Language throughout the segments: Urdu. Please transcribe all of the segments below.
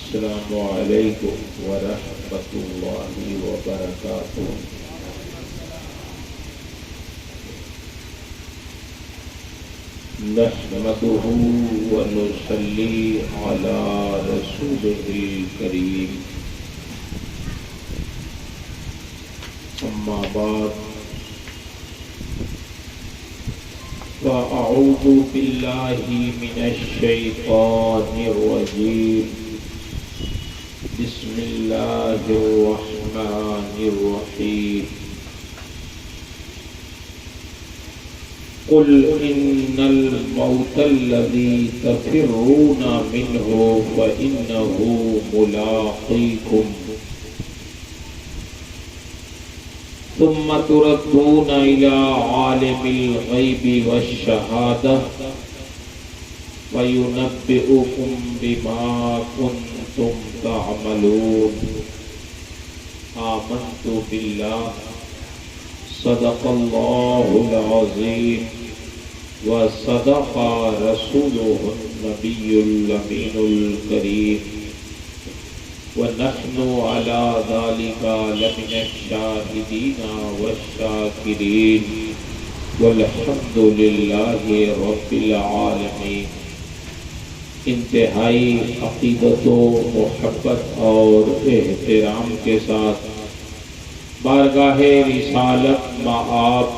السلام علیکم ورحمۃ اللہ وبرکاتہ۔ نحمده ونصلي على رسوله الكريم، أما بعد، فأعوذ بالله من الشيطان الرجيم، بسم الله الرحمن الرحيم۔ قل إن الموت الذي تفرون منه فإنه ملاقيكم، ثم تردون إلى عالم الغيب والشهادة فينبئكم بما كنتم تعملون۔ آمنت بالله، صدق الله العظيم، وصدق رسوله النبي الأمين الكريم، ونحن على ذلك لمن الشاهدين والشاكرين، والحمد لله رب العالمين۔ انتہائی عقیدت و محبت اور احترام کے ساتھ بارگاہ رسالت مآب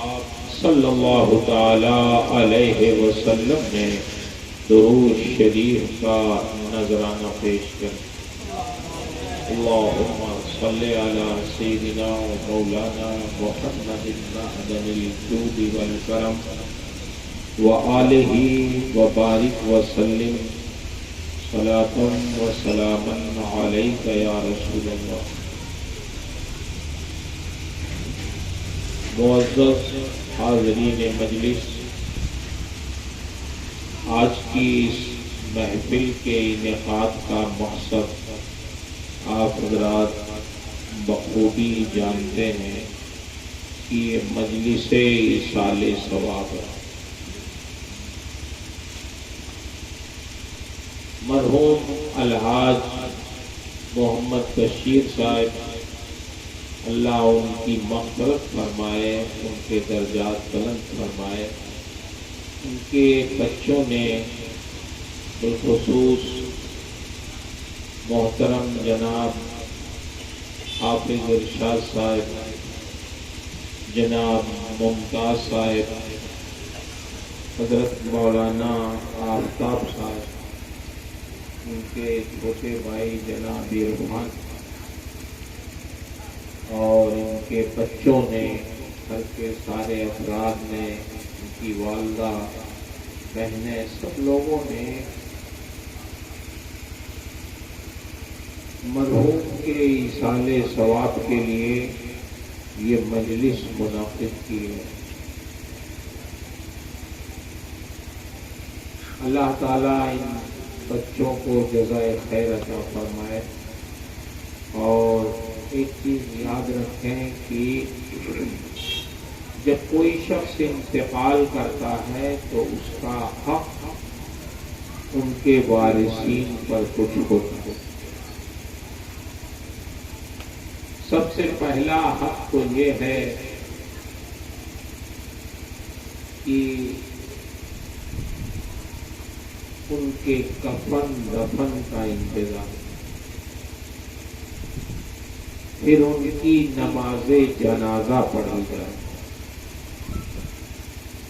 صلی اللہ تعالی علیہ وسلم میں درود شریف کا نذرانہ پیش کریں۔ اللہم صلی علی سیدنا و مولانا محمد معدن الجود والکرم وآلہ وبارک وسلم، صلاۃ و سلاما علیک یا رسول اللہ۔ معزز حاضرین مجلس، آج کی اس محفل کے انعقاد کا مقصد آپ حضرات بخوبی جانتے ہیں کہ یہ مجلس ایصال ثواب ہے۔ مرحوم الحاج محمد بشیر صاحب، اللہ ان کی مغفرت فرمائے، ان کے درجات بلند فرمائے۔ ان کے بچوں نے بالخصوص محترم جناب حافظ ارشاد صاحب، جناب ممتاز صاحب، حضرت مولانا آفتاب صاحب، ان کے چھوٹے بھائی جناب عرفان اور ان کے بچوں نے، گھر کے سارے افراد نے، ان کی والدہ، بہنیں، سب لوگوں نے مرحوم کے ایصال ثواب کے لیے یہ مجلس منعقد کی ہے۔ اللہ تعالیٰ ان بچوں کو جزائے خیر عطا فرمائے۔ اور ایک چیز یاد رکھیں کہ جب کوئی شخص انتقال کرتا ہے تو اس کا حق ان کے وارثین پر کچھ ہوتا ہے۔ سب سے پہلا حق تو یہ ہے کہ ان کے کفن دفن کا انتظام، پھر ان کی نماز جنازہ پڑھی جائے۔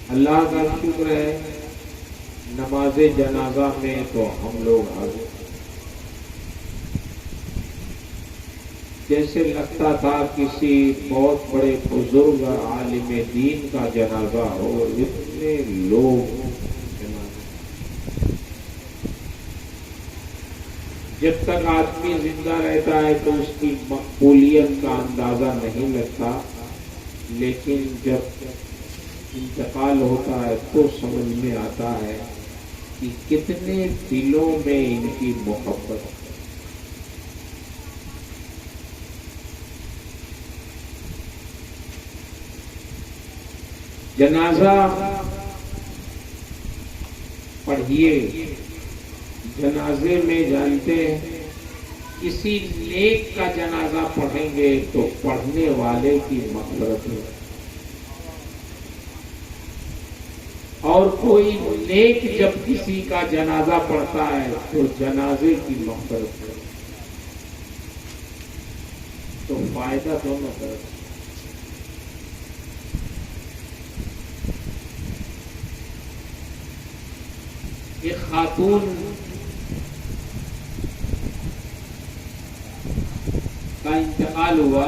اللہ کا شکر ہے، نماز جنازہ میں تو ہم لوگ حاضر، جیسے لگتا تھا کسی بہت بڑے بزرگ عالم دین کا جنازہ ہو، اتنے لوگ۔ جب تک آدمی زندہ رہتا ہے تو اس کی مقبولیت کا اندازہ نہیں لگتا، لیکن جب انتقال ہوتا ہے تو سمجھ میں آتا ہے کہ کتنے دلوں میں ان کی محبت ہے۔ جنازہ پڑھیے، جنازے میں جانتے ہیں کسی نیک کا جنازہ پڑھیں گے تو پڑھنے والے کی مغفرت ہے، اور کوئی نیک جب کسی کا جنازہ پڑھتا ہے تو جنازے کی مغفرت ہے، تو فائدہ دونوں طرف۔ ایک خاتون کا انتقال ہوا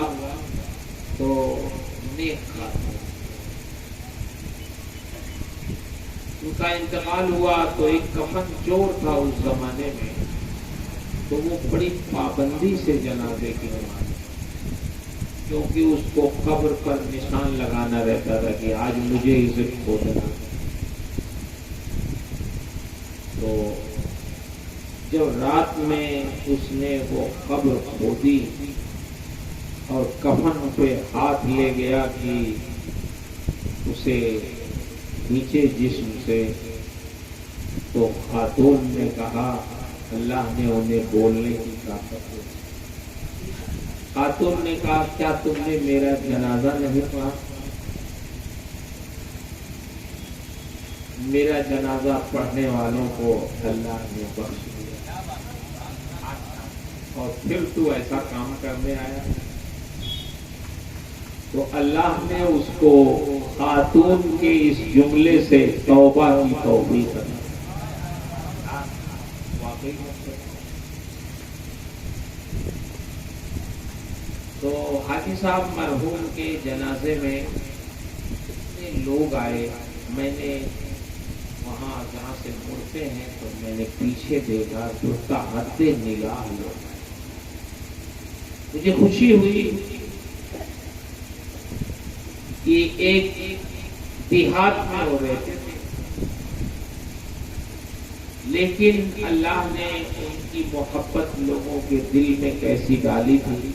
تو نیک خاتون، ان کا انتقال ہوا تو ایک کفن چور تھا اس زمانے میں، تو وہ بڑی پابندی سے جنازے کی نماز، کیونکہ اس کو قبر پر نشان لگانا رہتا تھا کہ آج مجھے عزت کھو دینا۔ تو جب رات میں اس نے وہ قبر کھودی اور کفن پہ ہاتھ لے گیا کہ اسے نیچے جسم سے، تو خاتون نے کہا اللہ نے انہیں بولنے کی طاقت دی۔ خاتون نے کہا کیا تم نے میرا جنازہ نہیں پڑھا؟ میرا جنازہ پڑھنے والوں کو اللہ نے بخش دیا، اور پھر تو ایسا کام کرنے آیا؟ تو اللہ نے اس کو خاتون کے اس جملے سے توبہ کی توفیق دی۔ واقعی تو حاجی صاحب مرحوم کے جنازے میں اتنے لوگ آئے، میں نے وہاں جہاں سے مڑتے ہیں تو میں نے پیچھے دیکھا تو تحت نگاہ لوگ، مجھے خوشی ہوئی کہ ایک دیہات میں ہو رہے تھے، لیکن اللہ نے ان کی محبت لوگوں کے دل میں کیسی ڈالی تھی۔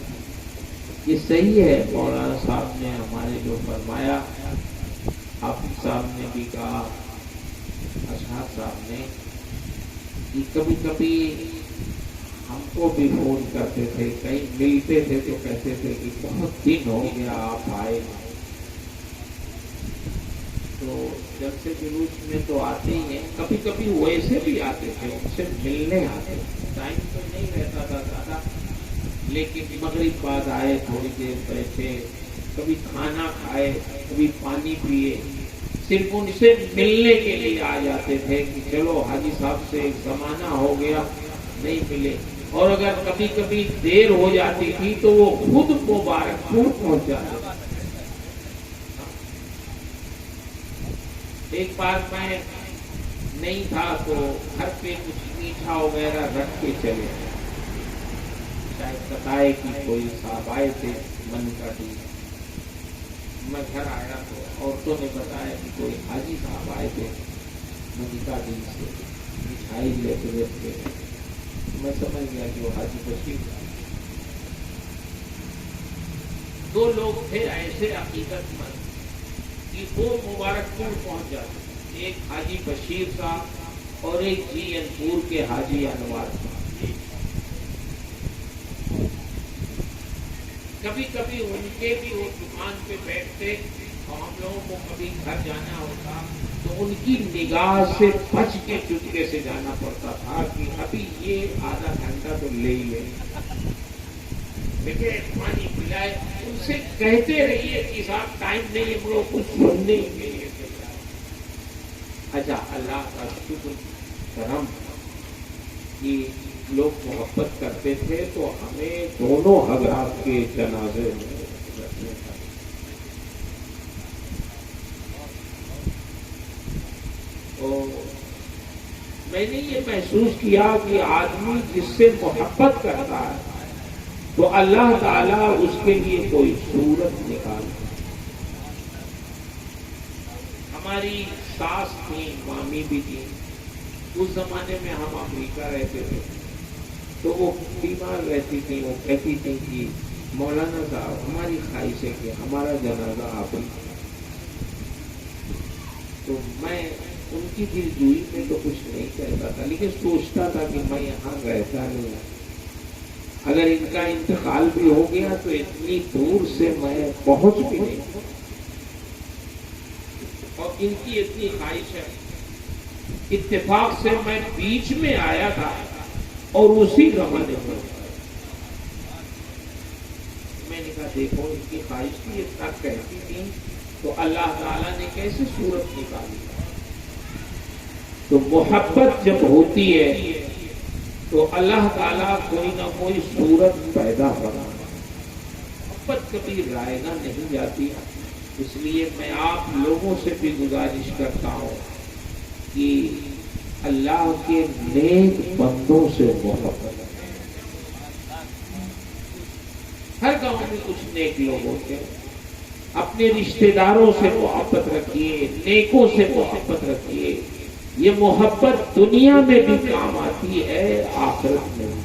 یہ صحیح ہے، مولانا صاحب نے ہمارے جو فرمایا، حافظ صاحب نے بھی کہا، اشہاد صاحب نے، کہ کبھی کبھی ہم کو بھی فون کرتے تھے، کہیں ملتے تھے تو کہتے تھے کہ بہت دن ہو گیا آپ آئے نہیں۔ تو جب سے جلوس میں تو آتے ہی ہیں، کبھی کبھی ویسے بھی آتے تھے، ان سے ملنے آتے تھے، ٹائم تو نہیں رہتا تھا زیادہ، لیکن مغرب بعد آئے، تھوڑی دیر بیٹھے، کبھی کھانا کھائے، کبھی پانی پیے، صرف ان سے ملنے کے لیے آ جاتے تھے کہ چلو حاجی صاحب سے ایک زمانہ ہو گیا نہیں ملے، اور اگر کبھی کبھی دیر ہو جاتی تھی تو وہ خود مبارکپور پہنچ جاتے تھے۔ ایک بار میں نہیں تھا تو گھر پہ کچھ میٹھا وغیرہ رکھ کے چلے، شاید بتائے کہ کوئی صاحب آئے تھے من کا دن، میں گھر آیا تو عورتوں نے بتایا کہ کوئی حاجی صاحب آئے تھے مدیکا دن سے، مٹھائی لیتے ہوئے، میں سمجھ گیا کہ وہ حاجی بشیر تھا۔ دو لوگ تھے ایسے عقیدت مند کہ وہ مبارکپور پہنچ جاتے، ایک حاجی بشیر صاحب اور ایک جی این پور کے حاجی انوار صاحب۔ کبھی کبھی ان کے بھی وہ دکان پہ بیٹھتے اور ہم لوگوں کو کبھی گھر جانا ہوتا تو ان کی نگاہ سے بچ کے چپکے سے جانا پڑتا تھا کہ ابھی یہ آدھا گھنٹہ تو لے ہی لے، دیکھیں پانی پلائے، ان سے کہتے رہیے کہ صاحب ٹائم نہیں ہے، وہ کچھ سننے کے لیے۔ اچھا، اللہ کا شکر کرم کہ لوگ محبت کرتے تھے تو ہمیں دونوں حضرات کے جنازے میں رکھنے کا، تو میں نے یہ محسوس کیا کہ آدمی جس سے محبت کرتا ہے تو اللہ تعالیٰ اس کے لیے کوئی صورت نکالتا۔ ہماری ساس تھی، مامی بھی تھی، اس زمانے میں ہم امریکہ رہتے تھے تو وہ بیمار رہتی تھی، وہ کہتی تھی کہ مولانا صاحب ہماری خواہش ہے کہ ہمارا جنازہ آپ ہی، تو میں ان کی دل جوئی میں تو کچھ نہیں کہتا تھا، لیکن سوچتا تھا کہ میں یہاں رہتا نہیں ہوں، اگر ان کا انتقال بھی ہو گیا تو اتنی دور سے میں پہنچ بھی نہیں، اور ان کی اتنی خواہش ہے، اتفاق سے میں بیچ میں آیا تھا اور اسی زمانے میں میں نے کہا دیکھو ان کی خواہش کی اتنا کہتی تھی تو اللہ تعالیٰ نے کیسے صورت نکالی۔ تو محبت جب ہوتی ہے تو اللہ تعالیٰ کوئی نہ کوئی صورت پیدا کرنا، محبت کبھی رائیگاں نہیں جاتی۔ اس لیے میں آپ لوگوں سے بھی گزارش کرتا ہوں کہ اللہ کے نیک بندوں سے محبت۔ ہر گاؤں میں کچھ نیک لوگ ہوتے ہیں، اپنے رشتہ داروں سے محبت رکھیے، نیکوں سے محبت رکھیے۔ یہ محبت دنیا میں بھی کام آتی ہے، آخرت میں بھی۔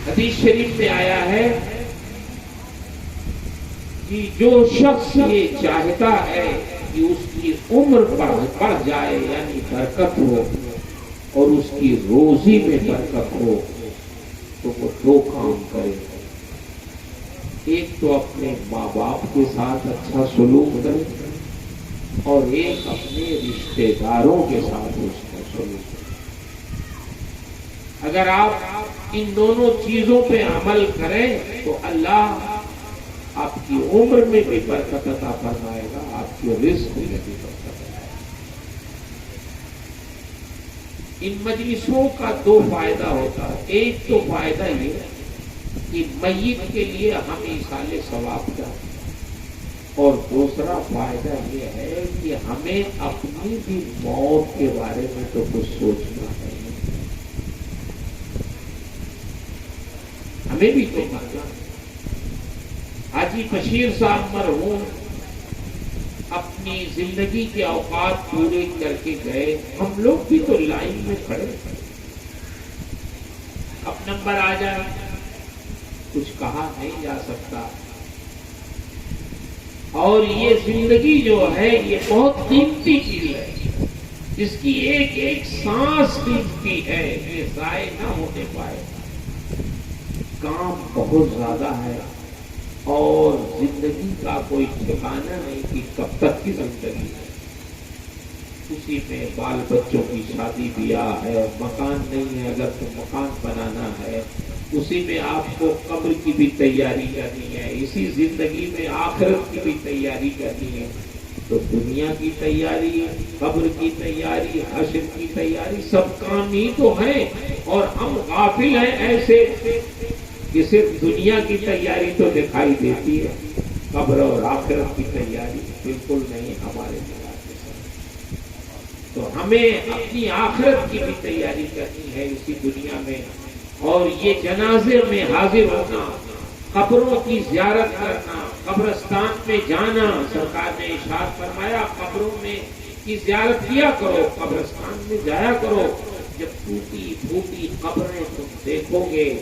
حدیث شریف میں آیا ہے کہ جو شخص یہ چاہتا ہے کہ اس کی عمر بڑھ جائے یعنی برکت ہو اور اس کی روزی میں برکت ہو تو وہ دو کام کرے۔ ایک تو اپنے ماں باپ کے ساتھ اچھا سلوک کرے اور ایک اپنے رشتہ داروں کے ساتھ اس کا سلوک کرے۔ اگر آپ ان دونوں چیزوں پہ عمل کریں تو اللہ آپ کی عمر میں بھی برکت عطا فرمائے گا، آپ کے رزق میں بھی برکت عطا۔ ان مجلسوں کا دو فائدہ ہوتا ہے۔ ایک تو فائدہ یہ کہ میت کے لیے ہم ایصال ثواب کا، اور دوسرا فائدہ یہ ہے کہ ہمیں اپنی بھی موت کے بارے میں تو کچھ سوچنا ہے، ہمیں بھی تو مرنا۔ حاجی بشیر صاحب مرحوم اپنی زندگی کے اوقات پورے کر کے گئے، ہم لوگ بھی تو لائن میں کھڑے، اب نمبر آ جائے کچھ کہا نہیں جا سکتا۔ اور یہ زندگی جو ہے یہ بہت قیمتی چیز ہے، جس کی ایک ایک سانس قیمتی ہے، یہ ضائع نہ ہونے پائے۔ کام بہت زیادہ ہے اور زندگی کا کوئی ٹھکانا نہیں کہ کب تک کی زندگی ہے۔ اسی میں بال بچوں کی شادی بیاہ ہے، مکان نہیں ہے اگر تو مکان بنانا ہے، اسی میں آپ کو قبر کی بھی تیاری کرنی ہے، اسی زندگی میں آخرت کی بھی تیاری کرنی ہے۔ تو دنیا کی تیاری، قبر کی تیاری، حشر کی تیاری، سب کام ہی تو ہیں، اور ہم غافل ہیں ایسے کہ صرف دنیا کی تیاری تو دکھائی دیتی ہے، قبر اور آخرت کی تیاری بالکل نہیں ہمارے مراتے سے۔ تو ہمیں اپنی آخرت کی بھی تیاری کرنی ہے اسی دنیا میں، اور یہ جنازے میں حاضر ہونا، قبروں کی زیارت کرنا، قبرستان میں جانا۔ سرکار نے ارشاد فرمایا قبروں میں کی زیارت کیا کرو، قبرستان میں جایا کرو۔ جب ٹوٹی پھوٹی قبریں تم دیکھو گے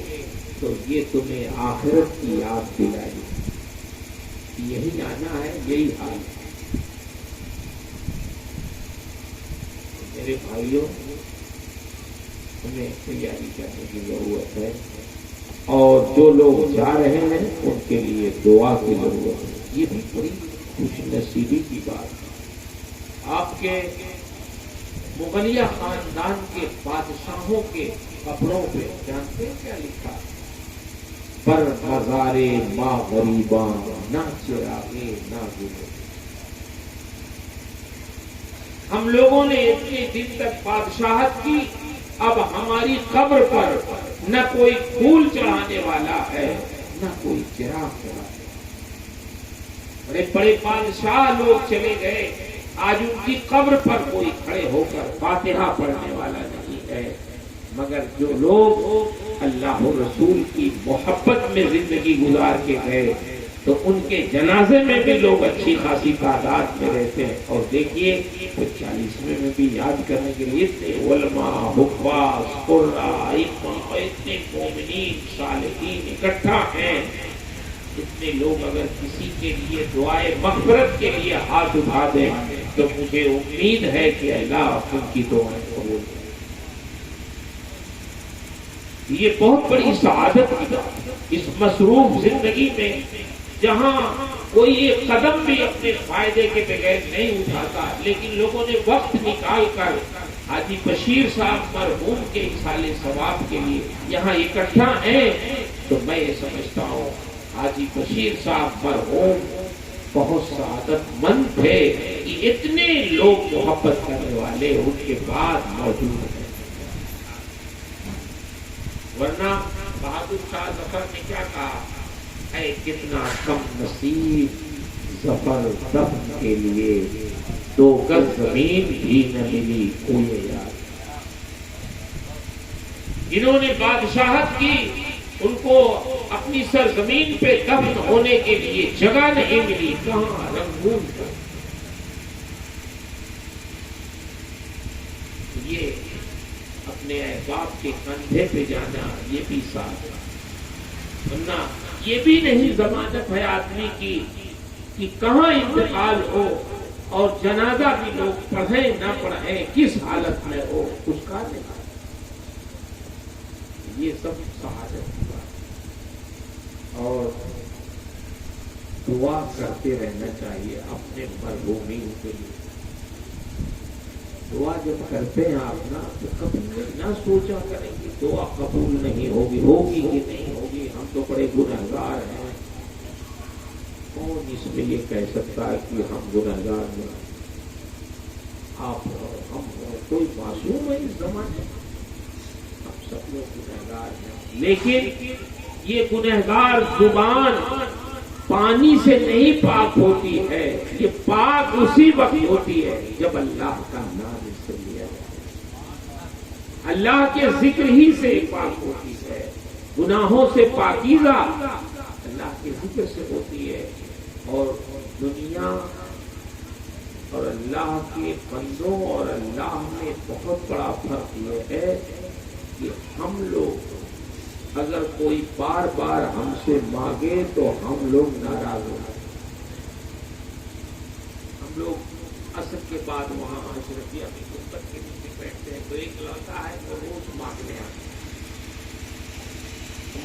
تو یہ تمہیں آخرت کی یاد دلائے گی۔ یہی آنا ہے، یہی حال ہے۔ میرے بھائیوں، ہمیں تیاری کرنے کی ضرورت ہے، اور جو لوگ جا رہے ہیں ان کے لیے دعا کی ضرورت ہے۔ یہ بھی بڑی خوش نصیبی کی بات ہے۔ آپ کے مغلیہ خاندان کے بادشاہوں کے قبروں پہ جانتے ہیں کیا لکھا؟ پر ہزارے ماں غریباں، نہ چراغے نہ گلے۔ ہم لوگوں نے اتنے دن تک بادشاہت کی، اب ہماری قبر پر نہ کوئی پھول چڑھانے والا ہے، نہ کوئی چراغ چڑھانے والا۔ بڑے بڑے بادشاہ لوگ چلے گئے، آج ان کی قبر پر کوئی کھڑے ہو کر فاتحہ پڑھنے والا نہیں ہے۔ مگر جو لوگ اللہ و رسول کی محبت میں زندگی گزار کے گئے تو ان کے جنازے میں بھی لوگ اچھی خاصی تعداد میں رہتے ہیں۔ اور دیکھیے 40ویں میں بھی یاد کرنے کے لیے اتنے علماء، حفاظ، قراء، اتنے مومنین صالحین اکٹھا ہیں۔ اتنے لوگ اگر کسی کے لیے دعائے مغفرت کے لیے ہاتھ اٹھا دیں تو مجھے امید ہے کہ اللہ ان کی دعائیں قبول کرے۔ یہ بہت بڑی سعادت کی بات ہے اس مصروف زندگی میں، جہاں کوئی ایک قدم بھی اپنے فائدے کے بغیر نہیں اٹھاتا، لیکن لوگوں نے وقت نکال کر حاجی بشیر صاحب مرحوم کے ایصال ثواب کے لیے یہاں اکٹھا ہیں، تو میں یہ سمجھتا ہوں حاجی بشیر صاحب مرحوم بہت سعادت مند تھے کہ اتنے لوگ محبت کرنے والے ان کے بعد موجود ہیں، ورنہ بہادر شاہ ظفر نے کیا کہا، اے کتنا کم نصیب ظفر دفن کے لیے 2 گز زمین بھی نہ ملی کوئی یاد، جنہوں نے بادشاہت کی ان کو اپنی سرزمین پہ دفن ہونے کے لیے جگہ نہیں ملی، کہاں رنگون پر۔ یہ اپنے احباب کے کندھے پہ جانا یہ بھی ساتھ ہے، ورنہ یہ بھی نہیں ضمانت ہے آدمی کی کہ کہاں انتقال ہو اور جنازہ بھی لوگ پڑھیں نہ پڑھیں کس حالت میں ہو، اس کا نہیں، یہ سب سعادت کی بات ہے۔ اور دعا کرتے رہنا چاہیے اپنے مرحومین کے لیے، دعا جب کرتے ہیں آپ نا تو کبھی نہ سوچا کریں کہ دعا قبول نہیں ہوگی، ہوگی کہ نہیں ہوگی، ہم تو بڑے گنہگار ہیں، کون اس میں یہ کہہ سکتا ہے کہ ہم گنہگار ہیں، آپ ہم کوئی معصوم ہے اس زمانے میں، ہم سب لوگ گنہگار ہیں، لیکن یہ گنہگار زبان پانی سے نہیں پاک ہوتی ہے، یہ پاک اسی وقت ہوتی ہے جب اللہ کا نام اس سے لیا جائے، اللہ کے ذکر ہی سے پاک ہوتی ہے، گناہوں سے پاکیزہ اللہ کے ذکر سے ہوتی ہے۔ اور دنیا اور اللہ کے بندوں اور اللہ میں بہت بڑا فرق یہ ہے کہ ہم لوگ اگر کوئی بار بار ہم سے مانگے تو ہم لوگ ناراض ہو جاتے ہیں، ہم لوگ عصر کے بعد وہاں اشرفیہ کی غربت کے نیچے بیٹھتے ہیں تو ایک لڑکا ہے تو روز مانگنے آتے ہیں،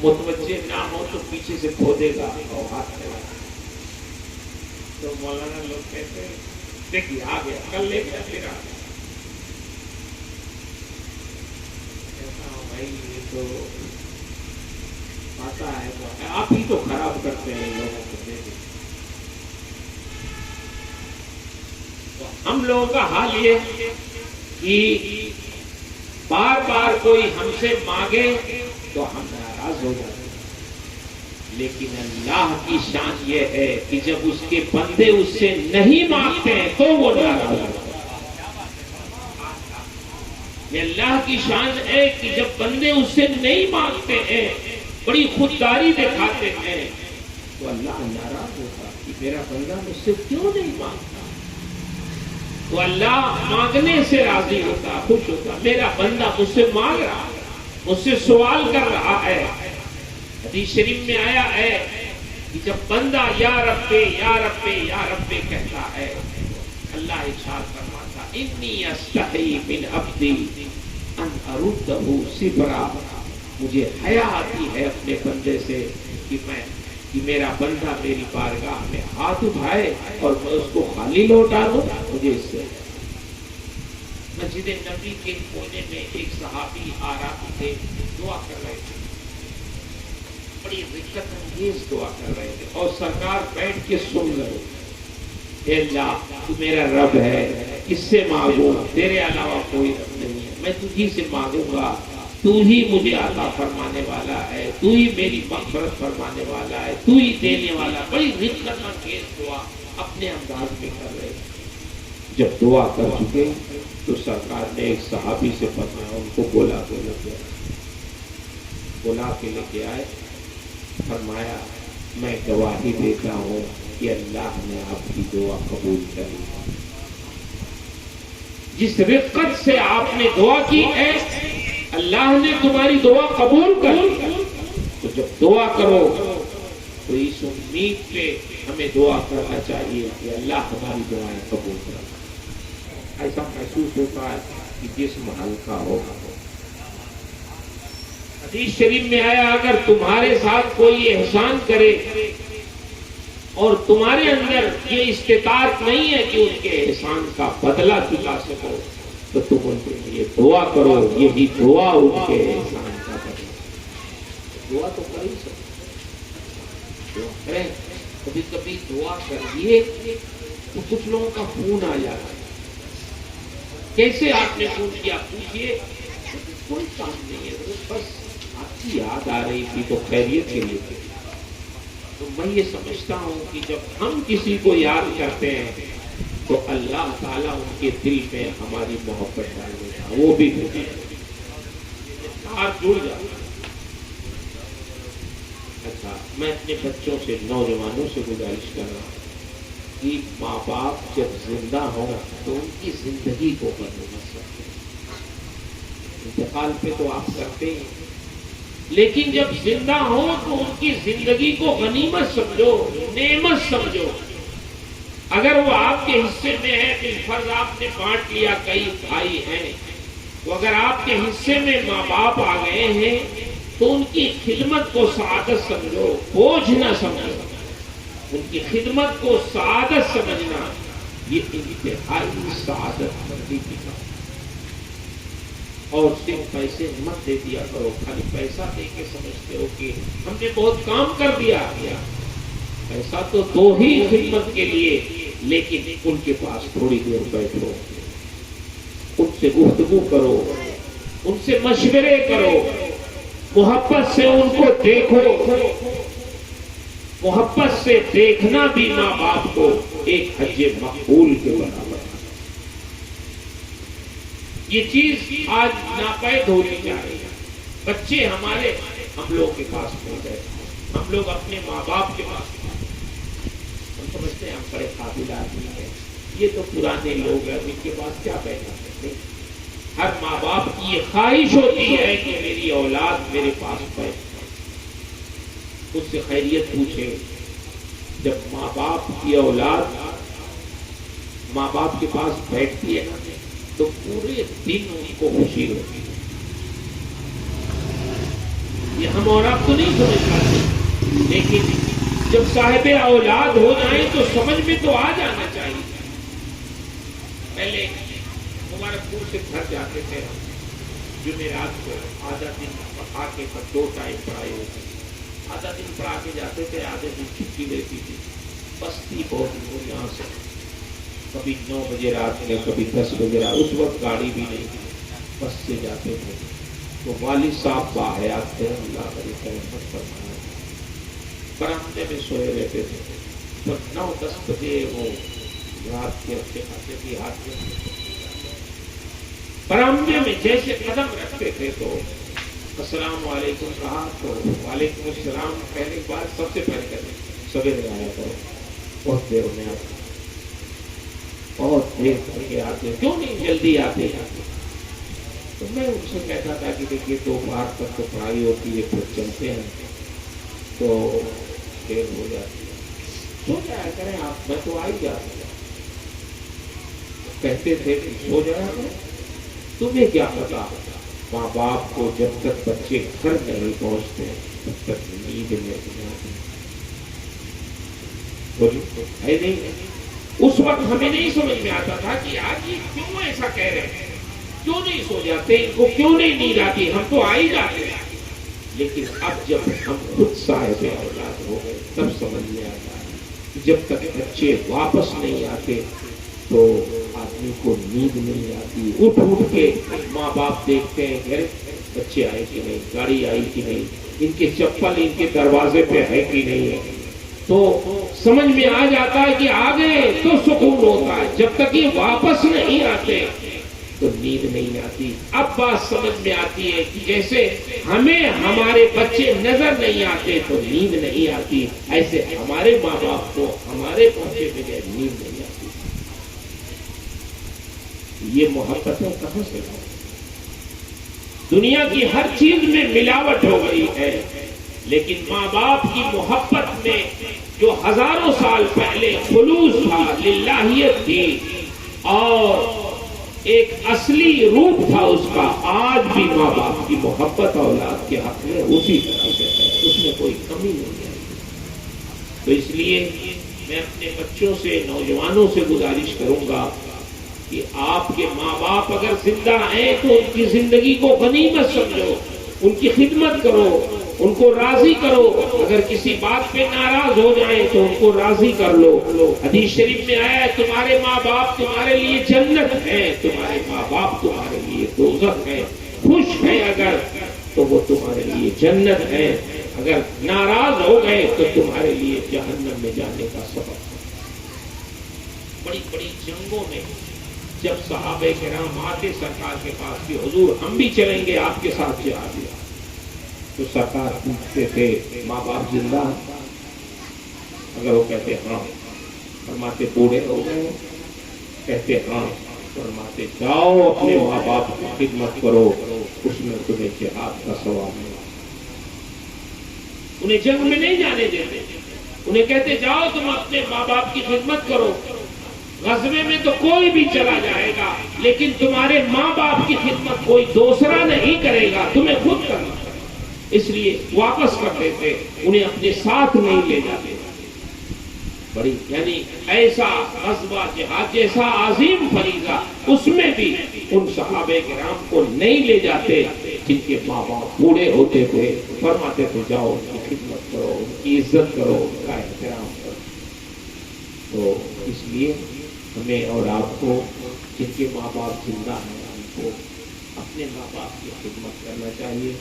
متوجہ نہ ہو تو پیچھے سے کھودے گا اور ہاتھ لگا، تو مولانا لوگ کہتے ہیں دیکھیے آ گیا، کل لے گیا پھر آ گیا، ایسا بھائی یہ تو آتا ہے تو آپ ہی تو خراب کرتے ہیں لوگوں کو دے دیں۔ تو ہم لوگوں کا حال یہ کہ بار بار کوئی ہم سے مانگے تو ہم ناراض ہو جاتے ہیں، لیکن اللہ کی شان یہ ہے کہ جب اس کے بندے اس سے نہیں مانگتے ہیں تو وہ ناراض ہوتے ہیں۔ یہ اللہ کی شان ہے کہ جب بندے اس سے نہیں مانگتے ہیں، بڑی خودداری دکھاتے ہیں، تو اللہ ناراض ہوتا کہ میرا بندہ مجھ سے کیوں نہیں مانگتا، تو اللہ مانگنے سے راضی ہوتا، خوش ہوتا، میرا بندہ مجھ سے مانگ رہا ہے، مجھ سے سوال کر رہا ہے۔ حدیث شریف میں آیا ہے کہ جب بندہ یا رب یا رب یا رب کہتا ہے، اللہ ارشاد فرماتا انی استحی من عبدی ان ارده صبرا، مجھے حیا آتی ہے اپنے بندے سے کہ میرا بندہ میری بارگاہ میں ہاتھ اٹھائے اور میں اس کو خالی لوٹا دوں، مجھے اس سے۔ مسجد نبی کے کونے میں ایک صحابی آ رہے تھے، دعا کر رہے تھے، بڑی رقت انگیز دعا کر رہے تھے، اور سرکار بیٹھ کے سن رہے تھے، اے اللہ تو میرا رب ہے، کس سے مانگوں، تیرے علاوہ کوئی رب نہیں ہے، میں تجھی سے مانگوں گا، تو ہی مجھے عطا فرمانے والا ہے، تو ہی میری مغفرت فرمانے والا ہے، تو ہی دینے والا۔ بڑی رقت انگیز دعا اپنے انداز میں کر رہے تھے۔ جب دعا کر چکے تو سرکار نے ایک صحابی سے فرمایا، ان کو بلا کے لے کے آئے، فرمایا میں گواہی دیتا ہوں کہ اللہ نے آپ کی دعا قبول کری، جس رقت سے آپ نے دعا کی ہے اللہ نے تمہاری دعا قبول کر لی۔ تو جب دعا کرو تو اس امید پہ ہمیں دعا کرنا چاہیے کہ اللہ ہماری دعائیں قبول کرے۔ ایسا محسوس ہوتا ہے کہ جسم ہلکا ہوگا۔ حدیث شریف میں آیا اگر تمہارے ساتھ کوئی احسان کرے اور تمہارے اندر یہ استطاعت نہیں ہے کہ ان کے احسان کا بدلہ چکا سکو تو تم ان کے لیے دعا کرو، یہی دعا ان کے احسان کا بدلہ۔ دعا تو کر ہی سکتے، دعا کریں۔ کبھی کبھی دعا کریے تو کچھ لوگوں کا فون آ جاتا ہے، کیسے آپ نے فون کیا پوچھیے، کوئی کام نہیں ہے، بس آپ کی یاد آ رہی تھی تو خیریت کے لیے تھی۔ تو میں یہ سمجھتا ہوں کہ جب ہم کسی کو یاد کرتے ہیں تو اللہ تعالیٰ ان کے دل میں ہماری محبت ڈال دیتا ہے، وہ بھی جڑ جاتا ہے۔ اچھا، میں اپنے بچوں سے، نوجوانوں سے گزارش کر رہا ہوں کہ ماں باپ جب زندہ ہوں تو ان کی زندگی کو غنیمت سمجھیں۔ انتقال پہ تو آپ کرتے ہیں، لیکن جب زندہ ہوں تو ان کی زندگی کو غنیمت سمجھو، نعمت سمجھو۔ اگر وہ آپ کے حصے میں ہے، بالفرض آپ نے بانٹ لیا، کئی بھائی ہیں، تو اگر آپ کے حصے میں ماں باپ آ گئے ہیں تو ان کی خدمت کو سعادت سمجھو، بوجھ نہ سمجھو۔ ان کی خدمت کو سعادت سمجھنا یہ انتہائی سعادت مندی کی بات ہے۔ اور صرف پیسے مت دے دیا کرو، خالی پیسہ دے کے سمجھتے ہو کہ ہم نے بہت کام کر دیا۔ پیسہ تو دو ہی خدمت کے لیے، لیکن ان کے پاس تھوڑی دیر بیٹھو، ان سے گفتگو کرو، ان سے مشورے کرو، محبت سے ان کو دیکھو۔ محبت سے دیکھنا بھی ماں باپ کو ایک حج مقبول کے برابر ہے۔ یہ چیز آج ناپید ہوتی جا رہی ہے۔ بچے ہمارے ہم لوگ کے پاس مل گئے، ہم لوگ اپنے ماں باپ کے پاس، ہم سمجھتے ہیں ہم بڑے قابل آدمی ہیں، یہ تو پرانے لوگ ہیں، ان کے پاس کیا بیٹھا ہے۔ ہر ماں باپ کی یہ خواہش ہوتی ہے کہ میری اولاد میرے پاس بیٹھے، اس سے خیریت پوچھے۔ جب ماں باپ کی اولاد ماں باپ کے پاس بیٹھتی ہے نا تو پورے دن ان کو خوشی ہوتی ہے۔ یہ ہم اور آپ تو نہیں سمجھ پاتے، لیکن جب صاحب اولاد ہو جائیں تو سمجھ میں تو آ جانا چاہیے۔ پہلے مبارک پور سے گھر جاتے تھے، جمعرات کو آدھا دن پڑھا کے 2 ٹائم پڑھائی ہوتی تھی، آدھا دن پڑھا کے جاتے تھے، آدھے دن چھٹی لیتی تھی۔ بستی بہت دور یہاں سے، کبھی 9 بجے رات میں، کبھی 10 بجے رات، اس وقت گاڑی بھی نہیں تھی، بس سے جاتے تھے۔ تو والد صاحب باحیات تھے، اللہ کا رحمت فرمایا، برآمدے میں سوئے رہتے تھے۔ تو 9-10 بجے وہ رات کے اپنے کھاتے بھی ہاتھ میں برآمدے میں جیسے قدم رکھتے تھے تو السلام علیکم کہا تو وعلیکم السلام پہلے بات سب سے پہلے کریں، سویرے آیا کرو، بہت دیر میں آتے، بہت دیر کر کے آتے، کیوں نہیں جلدی آتے جاتے؟ تو میں ان سے کہتا تھا کہ دیکھیے 2 بار تک تو پڑھائی ہوتی ہے، پھر چلتے ہیں تو دیر ہو جاتی ہے، سو جایا کریں آپ، میں تو آ ہی جاتا ہوں۔ کہتے تھے کہ سو جایا کریں، تمہیں کیا پتا ماں باپ کو جب تک بچے گھر نہیں پہنچتے تب تک نیند نہیں آتی۔ ہے نہیں، اس وقت ہمیں نہیں سمجھ میں آتا تھا کہ آج یہ کیوں ایسا کہہ رہے ہیں، کیوں نہیں سو جاتے، ان کو کیوں نہیں نیند آتی، ہم تو آ ہی جاتے ہیں۔ لیکن اب جب ہم خود صاحب اولاد ہو گئے تب سمجھ میں آتا ہے کہ جب تک بچے واپس نہیں آتے تو آدمی کو نیند نہیں آتی۔ اٹھ کے ماں باپ دیکھتے ہیں کہ بچے آئے کہ نہیں، گاڑی آئی کہ نہیں، ان کے چپل ان کے دروازے پہ ہے کہ نہیں ہے، تو سمجھ میں آ جاتا ہے کہ آ گئے تو سکون ہوتا ہے۔ جب تک یہ واپس نہیں آتے تو نیند نہیں آتی۔ اب بات سمجھ میں آتی ہے کہ جیسے ہمیں ہمارے بچے نظر نہیں آتے تو نیند نہیں آتی، ایسے ہمارے ماں باپ کو ہمارے پہنچے بغیر نیند نہیں آتی۔ یہ محبتیں کہاں سے ہوں؟ دنیا کی ہر چیز میں ملاوٹ ہو گئی ہے، لیکن ماں باپ کی محبت میں جو ہزاروں سال پہلے خلوص تھا، للہیت تھی اور ایک اصلی روپ تھا اس کا، آج بھی ماں باپ کی محبت اولاد کے حق میں اسی طرح سے ہے، اس میں کوئی کمی نہیں ہے۔ تو اس لیے میں اپنے بچوں سے، نوجوانوں سے گزارش کروں گا کہ آپ کے ماں باپ اگر زندہ ہیں تو ان کی زندگی کو غنیمت سمجھو، ان کی خدمت کرو، ان کو راضی کرو۔ اگر کسی بات پہ ناراض ہو جائیں تو ان کو راضی کر لو۔ حدیث شریف میں آیا ہے تمہارے ماں باپ تمہارے لیے جنت ہے، تمہارے ماں باپ تمہارے لیے دوزخ ہے۔ خوش ہیں اگر تو وہ تمہارے لیے جنت ہے، اگر ناراض ہو گئے تو تمہارے لیے جہنم میں جانے کا سبب ہے۔ بڑی بڑی جنگوں میں جب صحابہ کرام آتے سرکار کے پاس کہ حضور ہم بھی چلیں گے آپ کے ساتھ جہاد میں، تو سرکار پوچھتے تھے ماں باپ زندہ ہیں؟ اگر وہ کہتے ہاں، فرماتے پورے ہو گئے؟ کہتے ہاں، فرماتے جاؤ اپنے ماں باپ کی خدمت کرو، اس میں تمہیں جہاد کا ثواب ملا۔ انہیں جنگ میں نہیں جانے دیتے، انہیں کہتے جاؤ تم اپنے ماں باپ کی خدمت کرو۔ غزوے میں تو کوئی بھی چلا جائے گا لیکن تمہارے ماں باپ کی خدمت کوئی دوسرا نہیں کرے گا، تمہیں خود کرنا ہے۔ اس لیے واپس کرتے تھے، انہیں اپنے ساتھ نہیں لے جاتے۔ بڑی یعنی ایسا غزوہ جہاد جیسا عظیم فریضہ، اس میں بھی ان صحابہ کرام کو نہیں لے جاتے جن کے ماں باپ بوڑھے ہوتے تھے۔ فرماتے تھے جاؤ ان کی خدمت کرو، ان کی عزت کرو، ان کا احترام کرو۔ تو اس لیے ہمیں اور آپ کو جن کے ماں باپ زندہ ہیں ان کو اپنے ماں باپ کی خدمت کرنا چاہیے،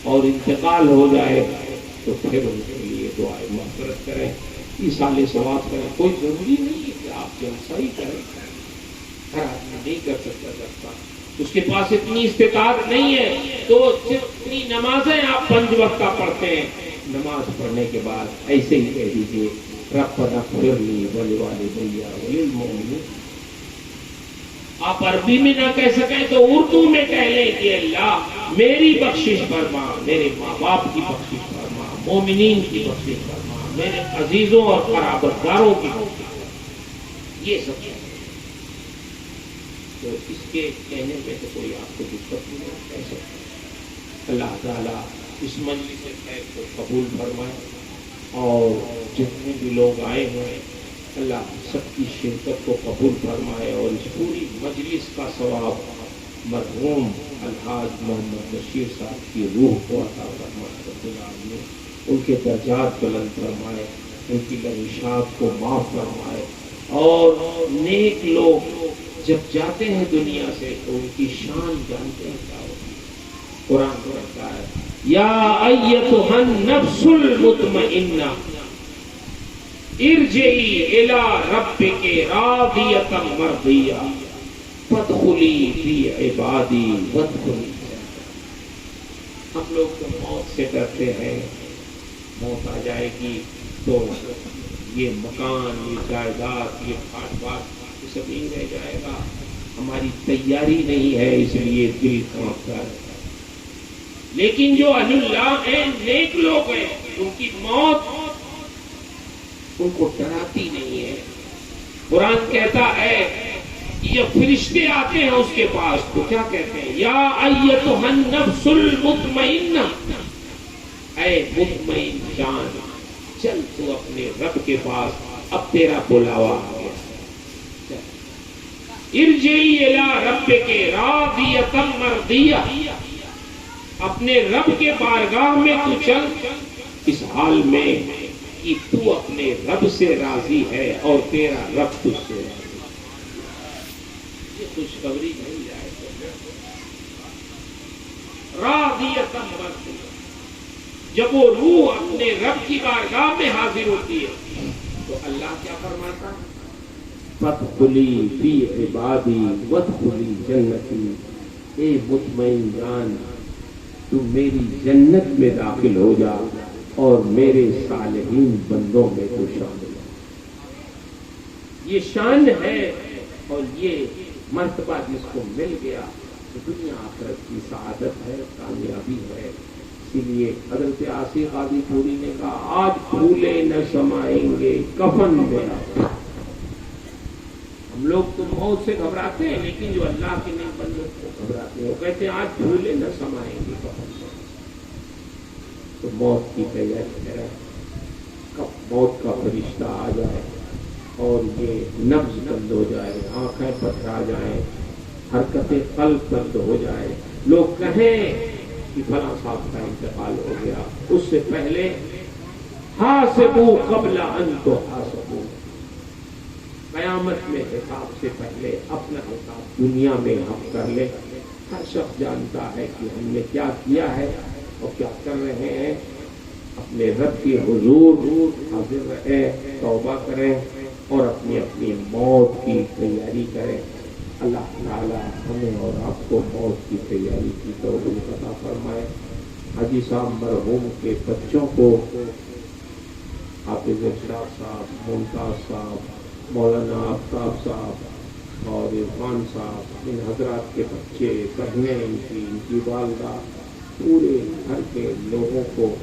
اور انتقال ہو جائے تو پھر ان کے لیے دعائیں مغفرت کریں، ایصال ثواب کریں۔ کوئی ضروری نہیں ہے کہ آپ جلسہ ہی کریں، ہر آدمی نہیں کر سکتا، اس کے پاس اتنی استطاعت نہیں ہے تو جتنی نمازیں آپ 5 وقت پڑھتے ہیں، نماز پڑھنے کے بعد ایسے ہی کہہ دیجیے ربنا اغفر لی ولوالدی وللمؤمنین۔ آپ عربی میں نہ کہہ سکیں تو اردو میں کہہ لیں کہ اللہ میری بخشش فرما، میرے ماں باپ کی بخشش فرما، مومنین کی بخشش فرما، میرے عزیزوں اور قرابتداروں کی بخشش۔ یہ سب ہے تو اس کے کہنے میں تو کوئی آپ کو دقت نہیں کہہ سکتا۔ اللہ تعالیٰ اس مجلس خیر کو قبول فرمائے، اور جتنے بھی لوگ آئے ہیں اللہ سب کی شرکت کو قبول فرمائے، اور اس پوری مجلس کا ثواب مرحوم الحاج محمد بشیر صاحب کی روح کو عطا فرمائے رب العالمین، ان کے درجات بلند فرمائے، ان کی لغزشات کو معاف فرمائے۔ اور نیک لوگ جب جاتے ہیں دنیا سے تو ان کی شان جانتے ہیں کیا ہوتی ہے۔ قرآن کو رکھتا ہے یا ایتھا النفس المطمئنہ ارجعی الی ربک راضیۃ مرضیہ فادخلی فی عبادی وادخلی جنتی۔ ہم لوگ تو موت سے ڈرتے ہیں، موت آ جائے گی تو یہ مکان، یہ جائیداد، یہ کھاٹ باٹ یہ سب نہیں رہ جائے گا، ہماری تیاری نہیں ہے اس لیے دل کانپتا ہے۔ لیکن جو اہل اللہ ہیں، نیک لوگ ہیں، ان کی موت ان کو ڈراتی نہیں ہے۔ قرآن کہتا ہے یہ فرشتے آتے ہیں اس کے پاس تو کیا کہتے ہیں یا ایتھا النفس المطمئنہ، اے مطمئن جان چل تو اپنے رب کے پاس، اب تیرا بلاوا آ گیا، ارجعی الی ربک راضیۃ مرضیہ، اپنے رب کے بارگاہ میں تو چل اس حال میں کہ تو اپنے رب سے راضی ہے اور تیرا رب تجھ سے راضی ہے۔ یہ خوشخبری نہیں جائے راضیۃ مرضیہ۔ جب وہ روح اپنے رب کی بارگاہ میں حاضر ہوتی ہے تو اللہ کیا فرماتا ہے فادخلی فی عبادی وادخلی جنتی، اے مطمئن جان تو میری جنت میں داخل ہو جا اور میرے صالحین بندوں میں تو شامل ہو۔ یہ شان ہے اور یہ مرتبہ جس کو مل گیا تو دنیا آخرت کی سعادت ہے، کامیابی ہے۔ اسی لیے حضرت عاصی قاضی پوری نے کہا آج پھولے نہ سمائیں گے کفن میں آپ۔ ہم لوگ تو موت سے گھبراتے ہیں لیکن جو اللہ کے نیک بندوں کو گھبراتے ہیں وہ کہتے ہیں آج پھولے نہ سمائیں گے کفن میں۔ تو موت کی تیاری کریں، کب موت کا فرشتہ آ جائے اور یہ نبض بند ہو جائے، آنکھیں پتھرا جائیں، حرکت قلب بند ہو جائے، لوگ کہیں کہ فلاں صاحب کا انتقال ہو گیا، اس سے پہلے حاسبوا قبل ان تحاسبوا، قیامت میں حساب سے پہلے اپنا حساب دنیا میں ہم کر لیں۔ ہر شخص جانتا ہے کہ ہم نے کیا کیا ہے اور کیا کر رہے ہیں، اپنے رب کے حضور حاضر رہیں، توبہ کریں اور اپنی اپنی موت کی تیاری کریں۔ اللہ تعالی ہمیں اور آپ کو موت کی تیاری کی توفیق عطا فرمائے۔ حاجی صاحب مرحوم کے بچوں کو حافظ ارشاد صاحب، ممتاز صاحب، مولانا آفتاب صاحب اور عرفان صاحب، ان حضرات کے بچے، بہنیں، ان کی والدہ، پورے گھر کے لوگوں کو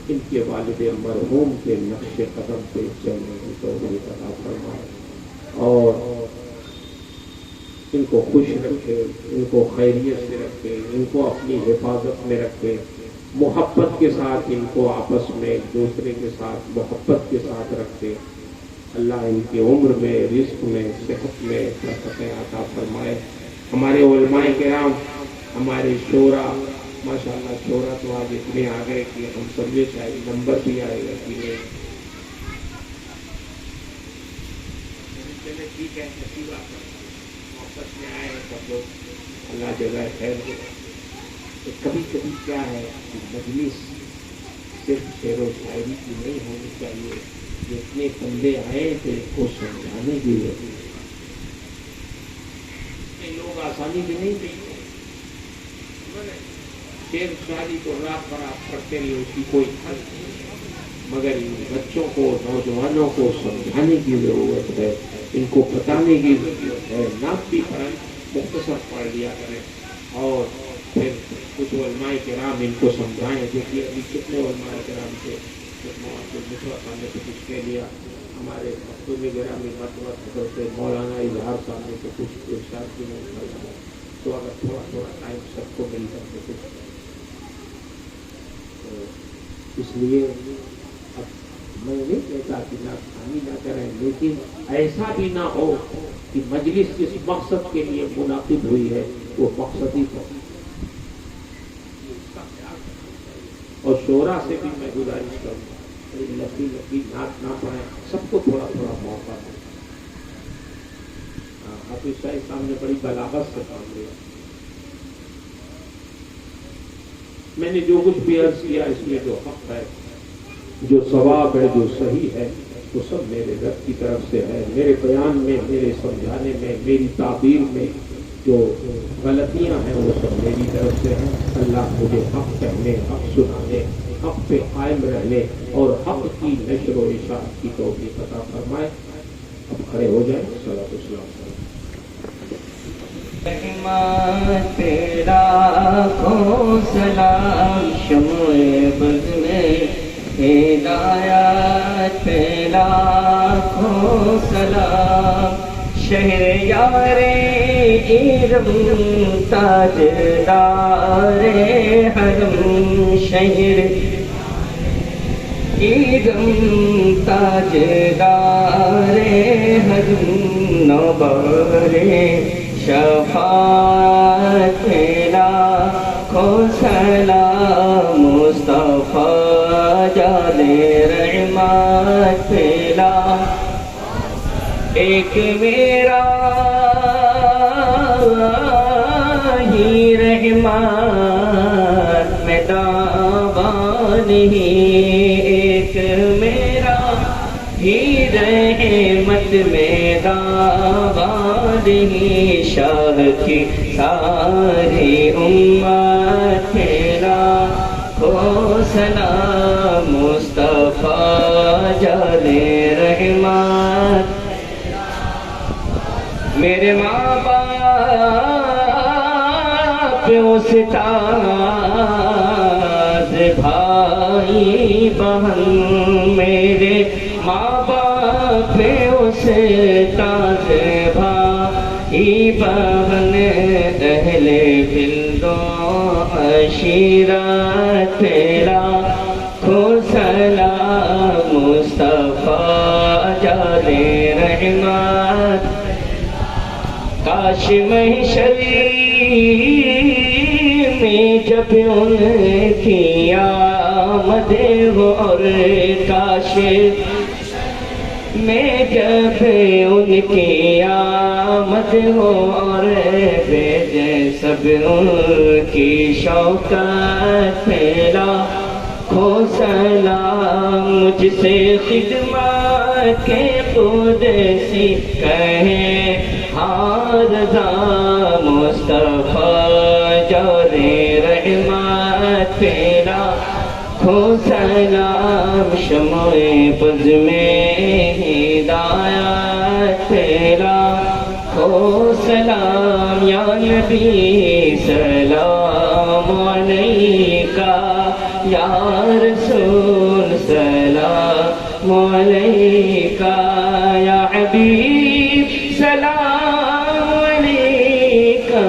ان کے والد مرحوم کے نقش قدم پہ چلنے کی توفیق عطا فرمائے اور ان کو خوش رکھے، ان کو خیریت سے رکھے، ان کو اپنی حفاظت میں رکھے، محبت کے ساتھ ان کو آپس میں ایک دوسرے کے ساتھ محبت کے ساتھ رکھے۔ اللہ ان کی عمر میں، رزق میں، صحت میں برکتیں عطا فرمائے۔ ہمارے علماء کرام، ہمارے شورا، ماشاءاللہ شورا تو آج اتنے آ گئے کہ ہم سمجھے شاید نمبر بھی آئے گا کہ نہیں، ٹھیک ہے، اچھی بات ہے، محبت میں آئے سب لوگ، اللہ جزائے خیر دے۔ کبھی کبھی کیا ہے کہ مجلس صرف شعر و شاعری کی نہیں ہونی چاہیے، جتنے بندے آئے تو اس کو سمجھانے کی ضرورت ہے۔ لوگ آسانی بھی نہیں دیتے، شعر شاعری کو رات برات پڑھتے رہے، اس کی کوئی حل نہیں، مگر ان بچوں کو، نوجوانوں کو سمجھانے کی ضرورت ہے، ان کو بتانے کی ضرورت ہے۔ نعت بھی پڑھیں، مختصر پڑھ لیا کریں اور پھر کچھ علماء کرام ان کو سمجھائیں۔ دیکھیے ابھی کتنے علماء کرام سے خان نے کچھ کہہ لیا، ہمارے مکتوب گرامی حضرت مولانا اظہار صاحب نے تو کچھ ارشاد بھی نہیں کرنا، تو اگر تھوڑا تھوڑا ٹائم سب کو مل کر کے کچھ، تو اس لیے اب میں نہیں کہتا کہ ناکامی نہ کریں، لیکن ایسا بھی نہ ہو کہ مجلس جس مقصد کے لیے منعقد ہوئی ہے وہ مقصد ہی ہو۔ اور شورا سے بھی میں گزارش کروں گا لفی نعت نہ پڑھیں، سب کو تھوڑا تھوڑا موقع دیں۔ حافظ صاحب صاحب نے بڑی بلاغت سے کام لیا۔ میں نے جو کچھ بھی عرض کیا اس میں جو حق ہے، جو ثواب ہے، جو صحیح ہے، وہ سب میرے رب کی طرف سے ہے۔ میرے بیان میں، میرے سمجھانے میں، میری تعبیر میں جو غلطیاں ہیں وہ سب میری طرف سے ہیں۔ اللہ مجھے حق کہنے، حق سنانے، حق پہ قائم رہنے اور حق کی نشر و اشاعت کی توفیق عطا فرمائے۔ اب کھڑے ہو جائیں، صلاۃ و سلام۔ رحمت تیرا کو سلام، شمع بز میں ہدایت تیرا کو سلام، شہر یار ارم تاجدار حرم، شہر ارم تاجدار حرم، نوبر شفاعت تیرا کو سلام، مصطفیٰ جان رحمت تیرا، ایک میرا ہی رحمت میں دعویٰ نہیں، ایک میرا ہی رحمت میں دعویٰ نہیں، شاہ کی ساری امت تیرا کو سلام، مصطفیٰ جان رحمت، میرے ماں باپ استاد بھائی بہن، میرے ماں باپ استاد بھائی بہن، اہل دل و عشیرت تیرا محشر میں جب ان کی آمد ہو اور کاش میں جب ان کی آمد ہو اور بھیجے سب ان کی شوکت پھیلا کھو سلام مجھ سے خدمت کے قدسی کہیں حارضہ مصطفیٰ جور رحمت پھیلا کھو سلام شمع پز میں ہدایت پھیلا کھو سلام یا نبی سلام علیکہ یا رسول سلام علیکہ یا حبیب سلام علیکہ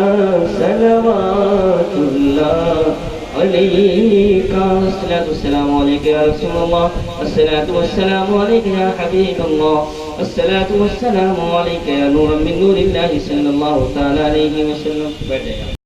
صلوات اللہ علیکہ الصلاة والسلام علیکہ یا رسول اللہ الصلاة والسلام علیکہ یا حبیب اللہ الصلاة والسلام علیکہ یا نورا من نور اللہ صلی اللہ تعالی علیہ وسلم.